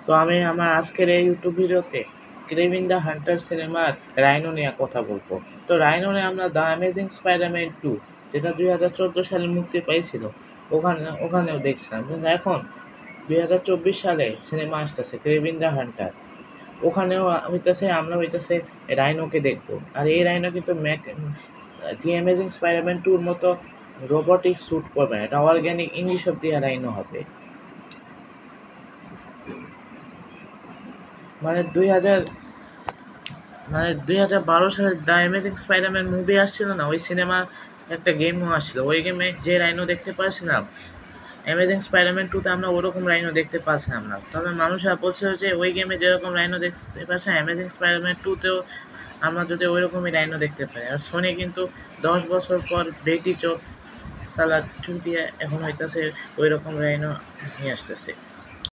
তো আমি আমার আজকের এই ইউটিউব ভিডিওতে ক্রেভিং দ্য হান্টার সিনেমার রাইনো নিয়ে কথা বলবো। তো রাইনো নিয়ে আমরা দ্য অ্যামেজিং স্পাইডারম্যান 2, যেটা 2014 সালে মুক্তি পেয়েছিল, ওখানেও দেখছিলাম। কিন্তু এখন 2024 সালে সিনেমা আসতেছে ক্রেভিং দ্য হান্টার, ওখানেও হইতেছে, আমরা হইতেছে রাইনোকে দেখবো। আর এই রাইনো কিন্তু দি অ্যামেজিং স্পাইডারম্যান 2-র মতো রোবটিক স্যুট করবে না, এটা অর্গ্যানিক ইংলিশ অফ দিয়ে রাইনো হবে। মানে 2012 সালে দ্য অ্যামেজিং স্পাইডারম্যান মুভি আসছিল না, ওই সিনেমা একটা গেমও আসছিল, ওই গেমে যে রাইনো দেখতে পাচ্ছিলাম অ্যামেজিং স্পাইডারম্যান 2-তে আমরা ওরকম রাইনো দেখতে পাচ্ছিলাম না। তবে মানুষরা বলছিল যে ওই গেমে যেরকম রাইনো দেখতে পাচ্ছে অ্যামেজিং স্পাইডারম্যান 2-তেও আমরা যদি ওই রকমই রাইনো দেখতে পাই। আর সোনি কিন্তু 10 বছর পর বেটি চোখ সালাদ টু দিয়ে এখন হইতাছে ওই রকম রাইনো নিয়ে আসতেছে।